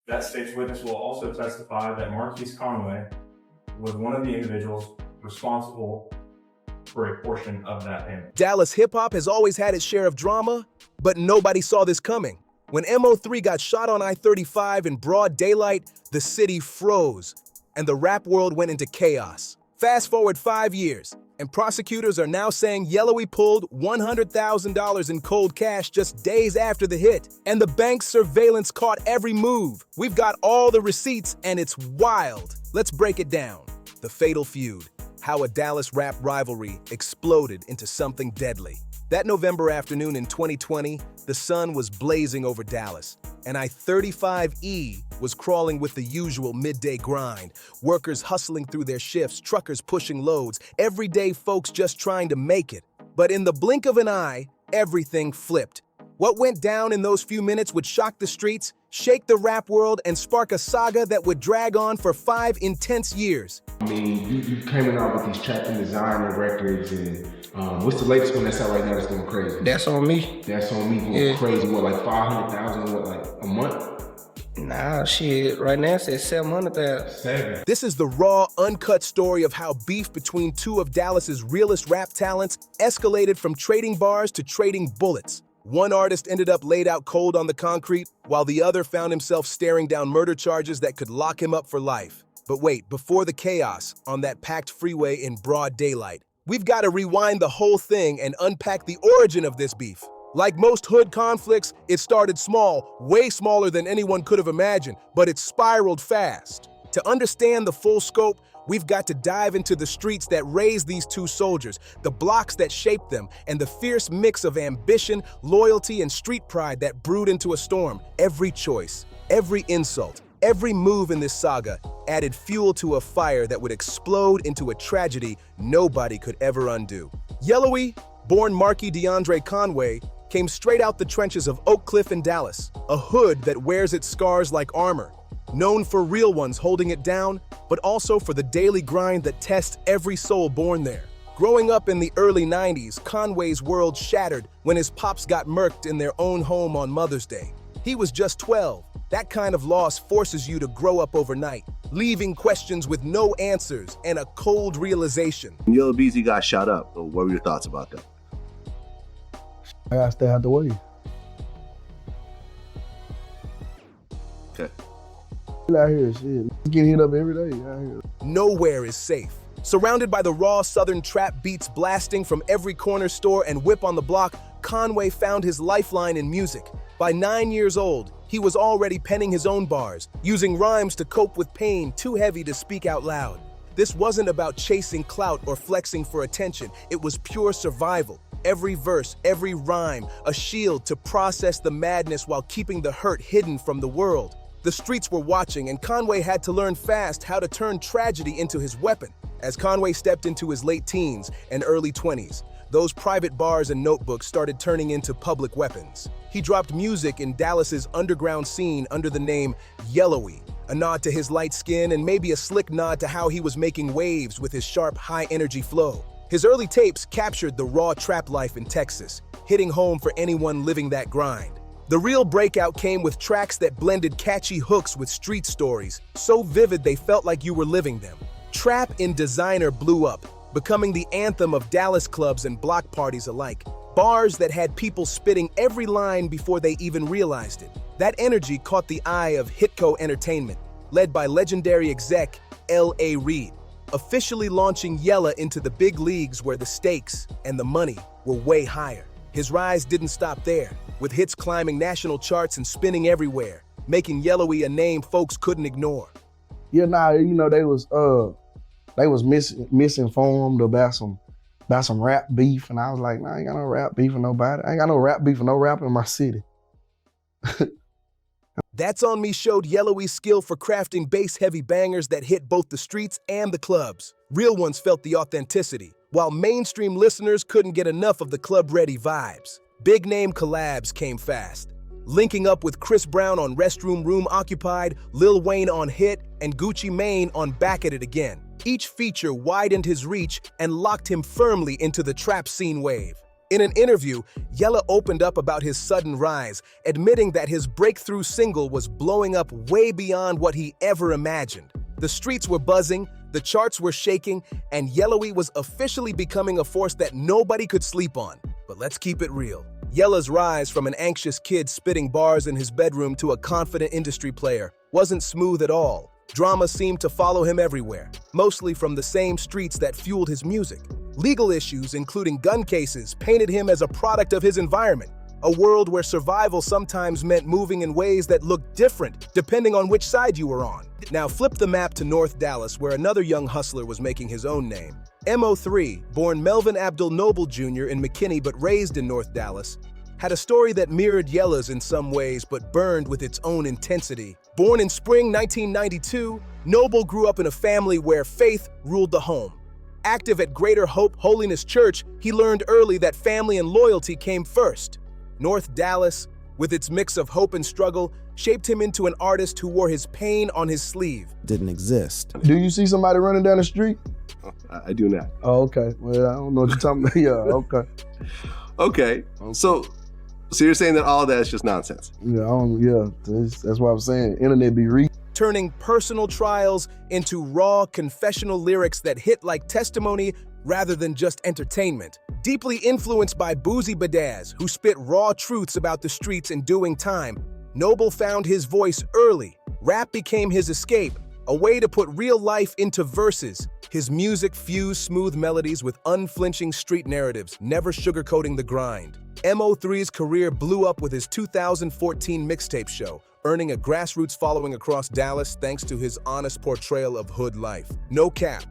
That state's witness will also testify that Marquise Conway was one of the individuals responsible for a portion of that payment. Dallas hip-hop has always had its share of drama, but nobody saw this coming. When MO3 got shot on I-35 in broad daylight, the city froze, and the rap world went into chaos. Fast forward 5 years, and prosecutors are now saying Yella pulled $100,000 in cold cash just days after the hit. And the bank's surveillance caught every move. We've got all the receipts, and it's wild. Let's break it down. The fatal feud. How a Dallas rap rivalry exploded into something deadly. That November afternoon in 2020, the sun was blazing over Dallas, and I-35E was crawling with the usual midday grind. Workers hustling through their shifts, truckers pushing loads, everyday folks just trying to make it. But in the blink of an eye, everything flipped. What went down in those few minutes would shock the streets, shake the rap world, and spark a saga that would drag on for 5 intense years. I mean, you came out with these Trap and Designer records, and what's the latest one that's out right now that's going crazy? That's on me. That's on me going crazy. What, like 500,000? What, like a month? Nah, shit. Right now it says 700,000. 7. This is the raw, uncut story of how beef between two of Dallas's realest rap talents escalated from trading bars to trading bullets. One artist ended up laid out cold on the concrete, while the other found himself staring down murder charges that could lock him up for life. But wait, before the chaos on that packed freeway in broad daylight, we've got to rewind the whole thing and unpack the origin of this beef. Like most hood conflicts, it started small, way smaller than anyone could have imagined, but it spiraled fast. To understand the full scope, we've got to dive into the streets that raised these two soldiers, the blocks that shaped them, and the fierce mix of ambition, loyalty, and street pride that brewed into a storm. Every choice, every insult, every move in this saga added fuel to a fire that would explode into a tragedy nobody could ever undo. Yella, born Marquis DeAndre Conway, came straight out the trenches of Oak Cliff in Dallas, a hood that wears its scars like armor. Known for real ones holding it down, but also for the daily grind that tests every soul born there. Growing up in the early 90s, Conway's world shattered when his pops got murked in their own home on Mother's Day. He was just 12. That kind of loss forces you to grow up overnight, leaving questions with no answers and a cold realization. Yella Beezy got shot up. What were your thoughts about that? I gotta stay out the way. Okay. Out here, shit. Get hit up every day out here. Nowhere is safe. Surrounded by the raw southern trap beats blasting from every corner store and whip on the block, Conway found his lifeline in music. By 9 years old, he was already penning his own bars, using rhymes to cope with pain too heavy to speak out loud. This wasn't about chasing clout or flexing for attention. It was pure survival. Every verse, every rhyme, a shield to process the madness while keeping the hurt hidden from the world. The streets were watching, and Conway had to learn fast how to turn tragedy into his weapon. As Conway stepped into his late teens and early 20s, those private bars and notebooks started turning into public weapons. He dropped music in Dallas's underground scene under the name Yella, a nod to his light skin and maybe a slick nod to how he was making waves with his sharp, high-energy flow. His early tapes captured the raw trap life in Texas, hitting home for anyone living that grind. The real breakout came with tracks that blended catchy hooks with street stories, so vivid they felt like you were living them. Trap in Designer blew up, becoming the anthem of Dallas clubs and block parties alike. Bars that had people spitting every line before they even realized it. That energy caught the eye of Hitco Entertainment, led by legendary exec L.A. Reid, officially launching Yella into the big leagues where the stakes and the money were way higher. His rise didn't stop there, with hits climbing national charts and spinning everywhere, making Yella a name folks couldn't ignore. Yeah, nah, you know, they was misinformed about some rap beef, and I was like, nah, I ain't got no rap beef with nobody. I ain't got no rap beef with no rapper in my city. That's On Me showed Yella's skill for crafting bass-heavy bangers that hit both the streets and the clubs. Real ones felt the authenticity, while mainstream listeners couldn't get enough of the club-ready vibes. Big-name collabs came fast, linking up with Chris Brown on Restroom Room Occupied, Lil Wayne on Hit, and Gucci Mane on Back at It Again. Each feature widened his reach and locked him firmly into the trap scene wave. In an interview, Yella opened up about his sudden rise, admitting that his breakthrough single was blowing up way beyond what he ever imagined. The streets were buzzing, the charts were shaking, and Yellowy was officially becoming a force that nobody could sleep on. But let's keep it real. Yella's rise from an anxious kid spitting bars in his bedroom to a confident industry player wasn't smooth at all. Drama seemed to follow him everywhere, mostly from the same streets that fueled his music. Legal issues, including gun cases, painted him as a product of his environment, a world where survival sometimes meant moving in ways that looked different depending on which side you were on. Now flip the map to North Dallas, where another young hustler was making his own name. MO3, born Melvin Abdul Noble Jr. in McKinney but raised in North Dallas, had a story that mirrored Yella's in some ways but burned with its own intensity. Born in spring 1992, Noble grew up in a family where faith ruled the home. Active at Greater Hope Holiness Church, he learned early that family and loyalty came first. North Dallas, with its mix of hope and struggle, shaped him into an artist who wore his pain on his sleeve. Didn't exist. Do you see somebody running down the street? I do not. Oh, okay. Well, I don't know what you're talking about. Yeah, okay. Okay. So you're saying that all of that is just nonsense? Yeah, that's what I'm saying. Internet be reading. Turning personal trials into raw, confessional lyrics that hit like testimony rather than just entertainment. Deeply influenced by Boozy Badaz, who spit raw truths about the streets and doing time, Noble found his voice early. Rap became his escape, a way to put real life into verses. His music fused smooth melodies with unflinching street narratives, never sugarcoating the grind. MO3's career blew up with his 2014 mixtape show, earning a grassroots following across Dallas thanks to his honest portrayal of hood life. No cap.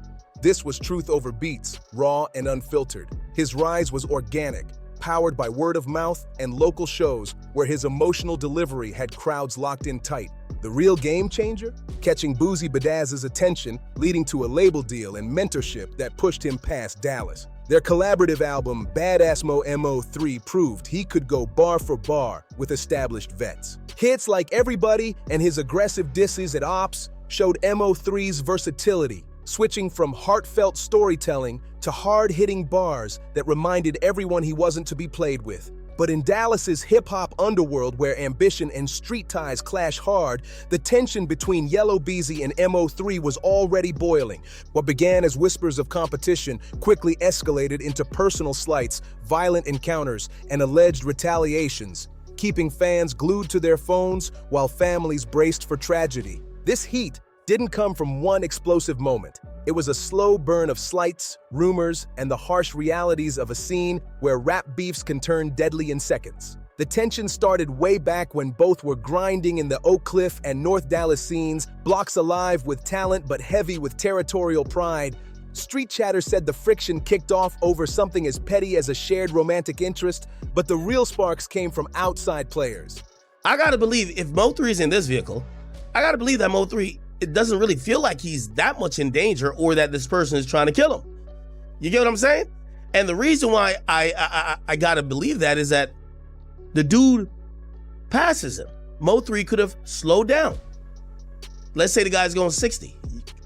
This was truth over beats, raw and unfiltered. His rise was organic, powered by word of mouth and local shows where his emotional delivery had crowds locked in tight. The real game changer? Catching Boozy Badaz's attention, leading to a label deal and mentorship that pushed him past Dallas. Their collaborative album, Badass Mo MO3, proved he could go bar for bar with established vets. Hits like Everybody and his aggressive disses at Ops showed MO3's versatility, switching from heartfelt storytelling to hard-hitting bars that reminded everyone he wasn't to be played with. But in Dallas's hip-hop underworld where ambition and street ties clash hard, the tension between Yella Beezy and MO3 was already boiling. What began as whispers of competition quickly escalated into personal slights, violent encounters, and alleged retaliations, keeping fans glued to their phones while families braced for tragedy. This heat didn't come from one explosive moment. It was a slow burn of slights, rumors, and the harsh realities of a scene where rap beefs can turn deadly in seconds. The tension started way back when both were grinding in the Oak Cliff and North Dallas scenes, blocks alive with talent but heavy with territorial pride. Street chatter said the friction kicked off over something as petty as a shared romantic interest, but the real sparks came from outside players. I gotta believe if MO3 is in this vehicle, I gotta believe that MO3, it doesn't really feel like he's that much in danger or that this person is trying to kill him. You get what I'm saying? And the reason why I gotta believe that is that the dude passes him. MO3 could have slowed down. Let's say the guy's going 60.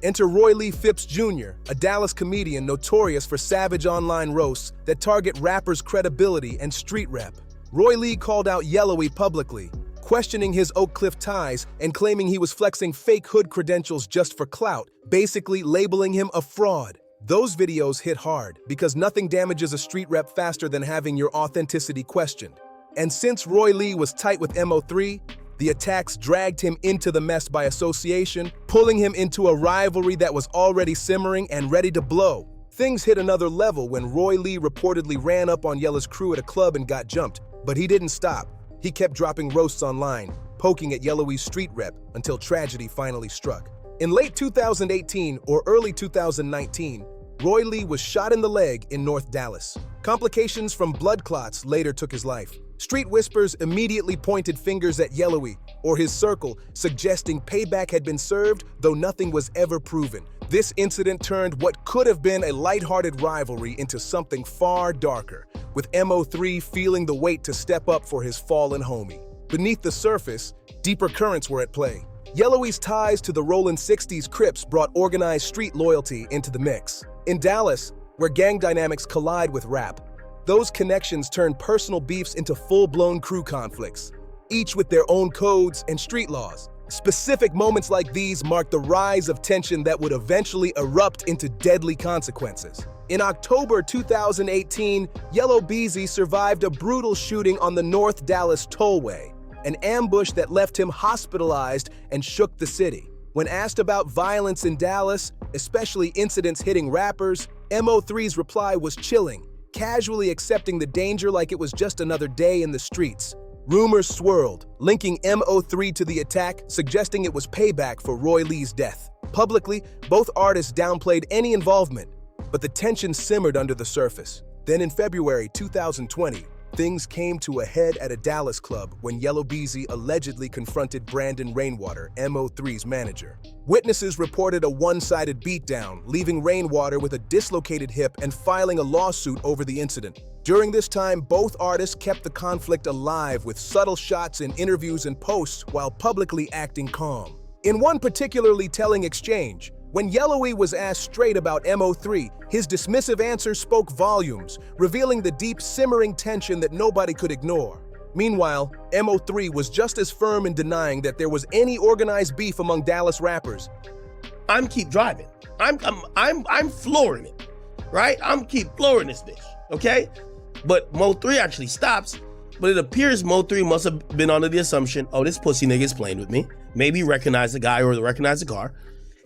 Enter Roy Lee Phipps Jr., a Dallas comedian notorious for savage online roasts that target rappers' credibility and street rep. Roy Lee called out Yellowy publicly, questioning his Oak Cliff ties and claiming he was flexing fake hood credentials just for clout, basically labeling him a fraud. Those videos hit hard because nothing damages a street rep faster than having your authenticity questioned. And since Roy Lee was tight with MO3, the attacks dragged him into the mess by association, pulling him into a rivalry that was already simmering and ready to blow. Things hit another level when Roy Lee reportedly ran up on Yella's crew at a club and got jumped, but he didn't stop. He kept dropping roasts online, poking at Yellowy's street rep until tragedy finally struck. In late 2018 or early 2019, Roy Lee was shot in the leg in North Dallas. Complications from blood clots later took his life. Street whispers immediately pointed fingers at Yellowy or his circle, suggesting payback had been served, though nothing was ever proven. This incident turned what could have been a lighthearted rivalry into something far darker, with MO3 feeling the weight to step up for his fallen homie. Beneath the surface, deeper currents were at play. Yellowy's ties to the Rollin' 60s Crips brought organized street loyalty into the mix. In Dallas, where gang dynamics collide with rap, those connections turned personal beefs into full-blown crew conflicts, each with their own codes and street laws. Specific moments like these marked the rise of tension that would eventually erupt into deadly consequences. In October 2018, Yella Beezy survived a brutal shooting on the North Dallas Tollway, an ambush that left him hospitalized and shook the city. When asked about violence in Dallas, especially incidents hitting rappers, MO3's reply was chilling, casually accepting the danger like it was just another day in the streets. Rumors swirled, linking MO3 to the attack, suggesting it was payback for Roy Lee's death. Publicly, both artists downplayed any involvement, but the tension simmered under the surface. Then in February 2020, things came to a head at a Dallas club when Yella Beezy allegedly confronted Brandon Rainwater, MO3's manager. Witnesses reported a one-sided beatdown, leaving Rainwater with a dislocated hip and filing a lawsuit over the incident. During this time, both artists kept the conflict alive with subtle shots in interviews and posts while publicly acting calm. In one particularly telling exchange, when Yellowy was asked straight about MO3, his dismissive answer spoke volumes, revealing the deep simmering tension that nobody could ignore. Meanwhile, MO3 was just as firm in denying that there was any organized beef among Dallas rappers. I'm keep driving. I'm flooring it, right? I'm keep flooring this bitch, okay? But MO3 actually stops, but it appears MO3 must have been under the assumption, oh, this pussy nigga is playing with me. Maybe recognize the guy or recognize the car.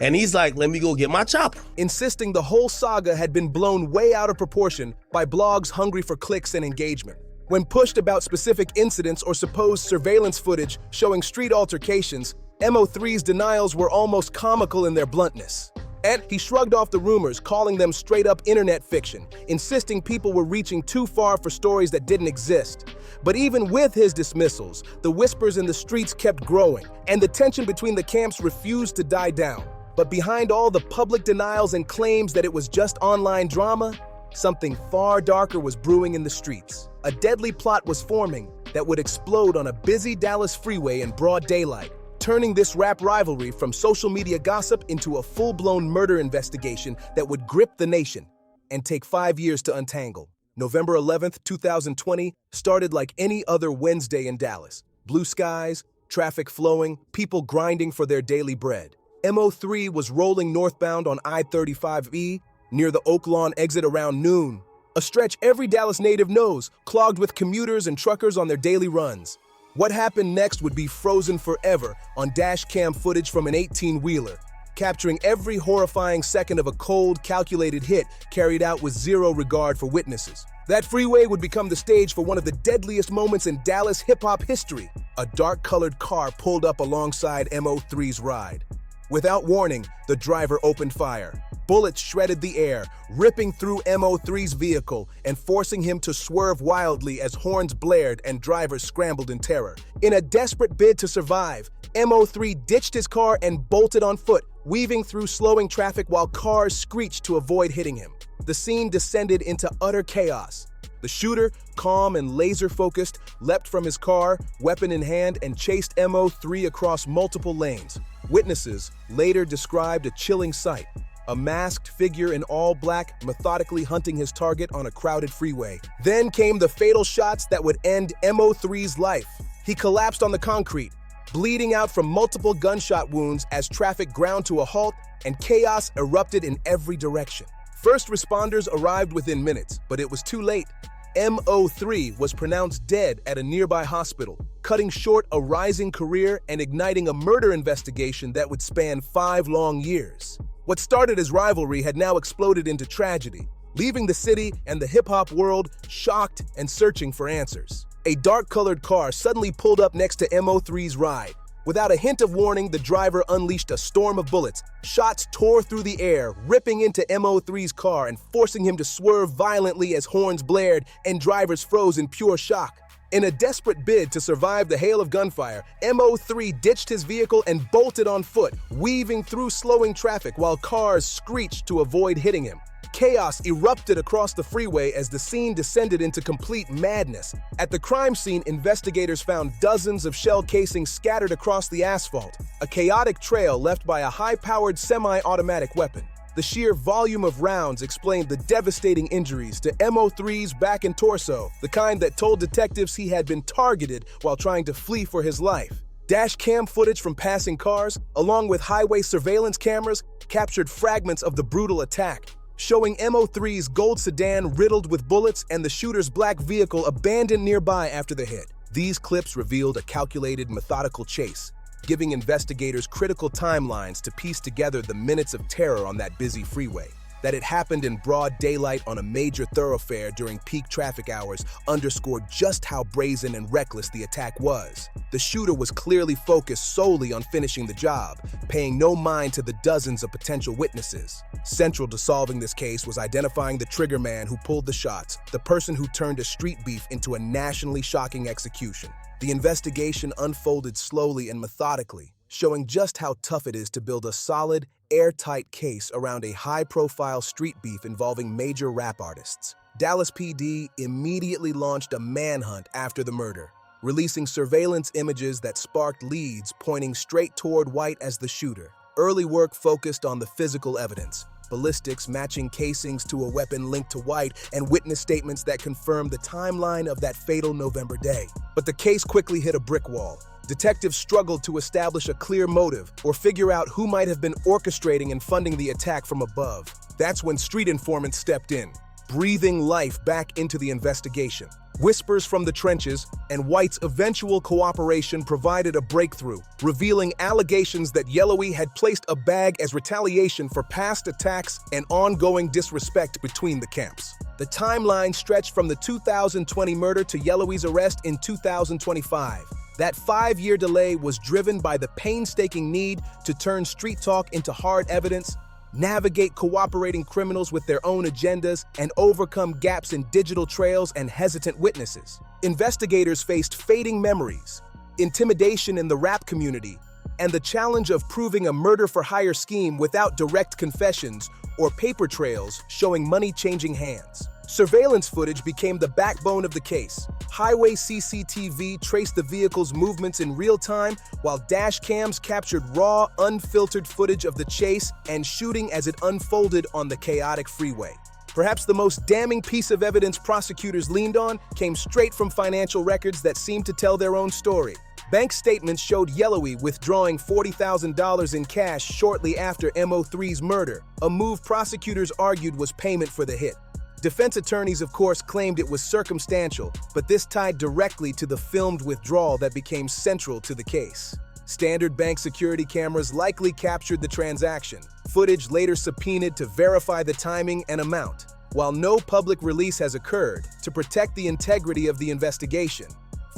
And he's like, let me go get my chopper. Insisting the whole saga had been blown way out of proportion by blogs hungry for clicks and engagement. When pushed about specific incidents or supposed surveillance footage showing street altercations, MO3's denials were almost comical in their bluntness. And he shrugged off the rumors, calling them straight-up internet fiction, insisting people were reaching too far for stories that didn't exist. But even with his dismissals, the whispers in the streets kept growing, and the tension between the camps refused to die down. But behind all the public denials and claims that it was just online drama, something far darker was brewing in the streets. A deadly plot was forming that would explode on a busy Dallas freeway in broad daylight, turning this rap rivalry from social media gossip into a full-blown murder investigation that would grip the nation and take 5 years to untangle. November 11th, 2020 started like any other Wednesday in Dallas. Blue skies, traffic flowing, people grinding for their daily bread. MO3 was rolling northbound on I-35E near the Oak Lawn exit around noon, a stretch every Dallas native knows, clogged with commuters and truckers on their daily runs. What happened next would be frozen forever on dash cam footage from an 18-wheeler, capturing every horrifying second of a cold, calculated hit carried out with zero regard for witnesses. That freeway would become the stage for one of the deadliest moments in Dallas hip-hop history. A dark-colored car pulled up alongside MO3's ride. Without warning, the driver opened fire. Bullets shredded the air, ripping through MO3's vehicle and forcing him to swerve wildly as horns blared and drivers scrambled in terror. In a desperate bid to survive, MO3 ditched his car and bolted on foot, weaving through slowing traffic while cars screeched to avoid hitting him. The scene descended into utter chaos. The shooter, calm and laser-focused, leapt from his car, weapon in hand, and chased MO3 across multiple lanes. Witnesses later described a chilling sight. A masked figure in all black methodically hunting his target on a crowded freeway. Then came the fatal shots that would end MO3's life. He collapsed on the concrete, bleeding out from multiple gunshot wounds as traffic ground to a halt and chaos erupted in every direction. First responders arrived within minutes, but it was too late. MO3 was pronounced dead at a nearby hospital, cutting short a rising career and igniting a murder investigation that would span 5 long years. What started as rivalry had now exploded into tragedy, leaving the city and the hip-hop world shocked and searching for answers. A dark-colored car suddenly pulled up next to MO3's ride. Without a hint of warning, the driver unleashed a storm of bullets. Shots tore through the air, ripping into MO3's car and forcing him to swerve violently as horns blared and drivers froze in pure shock. In a desperate bid to survive the hail of gunfire, MO3 ditched his vehicle and bolted on foot, weaving through slowing traffic while cars screeched to avoid hitting him. Chaos erupted across the freeway as the scene descended into complete madness. At the crime scene, investigators found dozens of shell casings scattered across the asphalt, a chaotic trail left by a high-powered semi-automatic weapon. The sheer volume of rounds explained the devastating injuries to MO3's back and torso, the kind that told detectives he had been targeted while trying to flee for his life. Dash cam footage from passing cars, along with highway surveillance cameras, captured fragments of the brutal attack, showing MO3's gold sedan riddled with bullets and the shooter's black vehicle abandoned nearby after the hit. These clips revealed a calculated, methodical chase, giving investigators critical timelines to piece together the minutes of terror on that busy freeway. That it happened in broad daylight on a major thoroughfare during peak traffic hours underscored just how brazen and reckless the attack was. The shooter was clearly focused solely on finishing the job, paying no mind to the dozens of potential witnesses. Central to solving this case was identifying the trigger man who pulled the shots, the person who turned a street beef into a nationally shocking execution. The investigation unfolded slowly and methodically, showing just how tough it is to build a solid, airtight case around a high-profile street beef involving major rap artists. Dallas PD immediately launched a manhunt after the murder, releasing surveillance images that sparked leads pointing straight toward White as the shooter. Early work focused on the physical evidence, ballistics matching casings to a weapon linked to White, and witness statements that confirmed the timeline of that fatal November day. But the case quickly hit a brick wall. Detectives struggled to establish a clear motive or figure out who might have been orchestrating and funding the attack from above. That's when street informants stepped in, breathing life back into the investigation. Whispers from the trenches and White's eventual cooperation provided a breakthrough, revealing allegations that Yella had placed a bag as retaliation for past attacks and ongoing disrespect between the camps. The timeline stretched from the 2020 murder to Yella's arrest in 2025. That 5-year delay was driven by the painstaking need to turn street talk into hard evidence, navigate cooperating criminals with their own agendas, and overcome gaps in digital trails and hesitant witnesses. Investigators faced fading memories, intimidation in the rap community, and the challenge of proving a murder-for-hire scheme without direct confessions or paper trails showing money changing hands. Surveillance footage became the backbone of the case. Highway CCTV traced the vehicle's movements in real time, while dash cams captured raw, unfiltered footage of the chase and shooting as it unfolded on the chaotic freeway. Perhaps the most damning piece of evidence prosecutors leaned on came straight from financial records that seemed to tell their own story. Bank statements showed Yella withdrawing $40,000 in cash shortly after MO3's murder, a move prosecutors argued was payment for the hit. Defense attorneys, of course, claimed it was circumstantial, but this tied directly to the filmed withdrawal that became central to the case. Standard bank security cameras likely captured the transaction, footage later subpoenaed to verify the timing and amount. While no public release has occurred to protect the integrity of the investigation,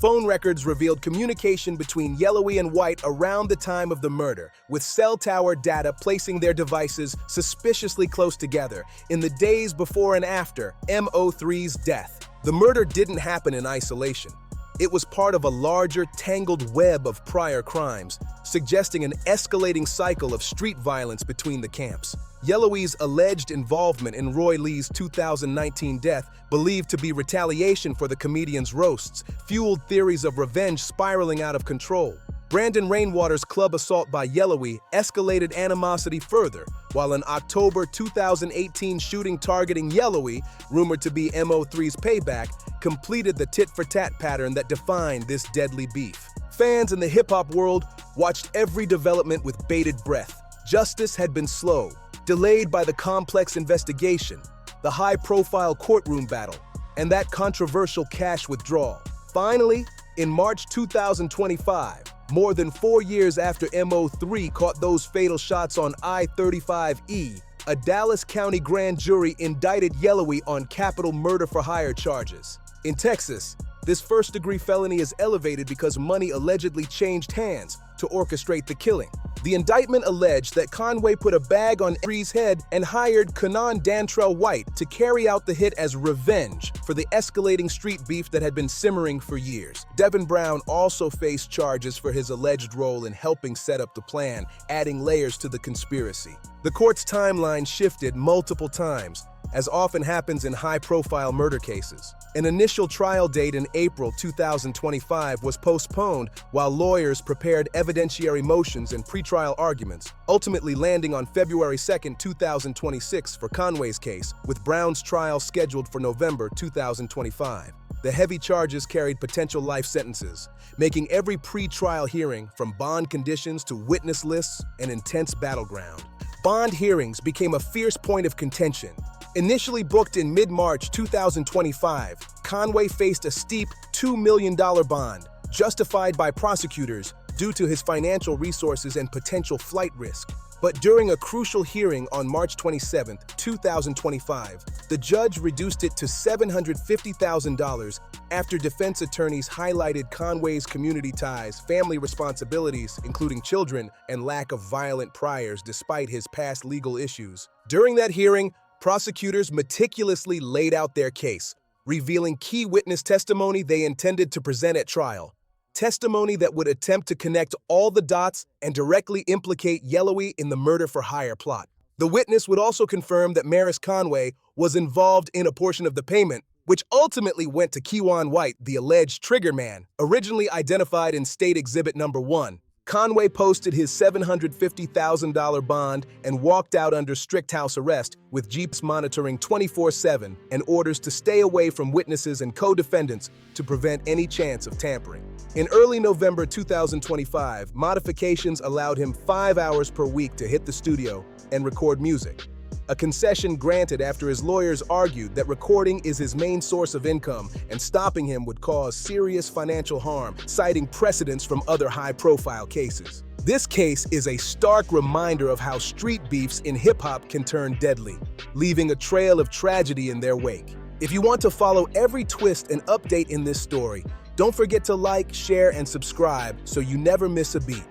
phone records revealed communication between Yella and White around the time of the murder, with cell tower data placing their devices suspiciously close together in the days before and after MO3's death. The murder didn't happen in isolation. It was part of a larger, tangled web of prior crimes, suggesting an escalating cycle of street violence between the camps. Yella's alleged involvement in Roy Lee's 2019 death, believed to be retaliation for the comedian's roasts, fueled theories of revenge spiraling out of control. Brandon Rainwater's club assault by Yella escalated animosity further, while an October 2018 shooting targeting Yella, rumored to be MO3's payback, completed the tit-for-tat pattern that defined this deadly beef. Fans in the hip-hop world watched every development with bated breath. Justice had been slow, delayed by the complex investigation, the high-profile courtroom battle, and that controversial cash withdrawal. Finally, in March 2025, more than 4 years after MO3 caught those fatal shots on I-35E, a Dallas County grand jury indicted Yella on capital murder-for-hire charges. In Texas, this first-degree felony is elevated because money allegedly changed hands to orchestrate the killing. The indictment alleged that Conway put a bag on Bree's head and hired Conan Dantrell White to carry out the hit as revenge for the escalating street beef that had been simmering for years. Devin Brown also faced charges for his alleged role in helping set up the plan, adding layers to the conspiracy. The court's timeline shifted multiple times as often happens in high-profile murder cases. An initial trial date in April 2025 was postponed while lawyers prepared evidentiary motions and pretrial arguments, ultimately landing on February 2, 2026 for Conway's case, with Brown's trial scheduled for November 2025. The heavy charges carried potential life sentences, making every pre-trial hearing, from bond conditions to witness lists, an intense battleground. Bond hearings became a fierce point of contention. Initially booked in mid-March 2025, Conway faced a steep $2 million bond, justified by prosecutors due to his financial resources and potential flight risk. But during a crucial hearing on March 27, 2025, the judge reduced it to $750,000 after defense attorneys highlighted Conway's community ties, family responsibilities, including children, and lack of violent priors despite his past legal issues. During that hearing, prosecutors meticulously laid out their case, revealing key witness testimony they intended to present at trial. Testimony that would attempt to connect all the dots and directly implicate Yella Beezy in the murder-for-hire plot. The witness would also confirm that Maris Conway was involved in a portion of the payment, which ultimately went to Kewan White, the alleged trigger man, originally identified in State Exhibit No. 1. Conway posted his $750,000 bond and walked out under strict house arrest, with jeeps monitoring 24/7 and orders to stay away from witnesses and co-defendants to prevent any chance of tampering. In early November 2025, modifications allowed him 5 hours per week to hit the studio and record music, a concession granted after his lawyers argued that recording is his main source of income and stopping him would cause serious financial harm, citing precedents from other high-profile cases. This case is a stark reminder of how street beefs in hip-hop can turn deadly, leaving a trail of tragedy in their wake. If you want to follow every twist and update in this story, don't forget to like, share, and subscribe so you never miss a beat.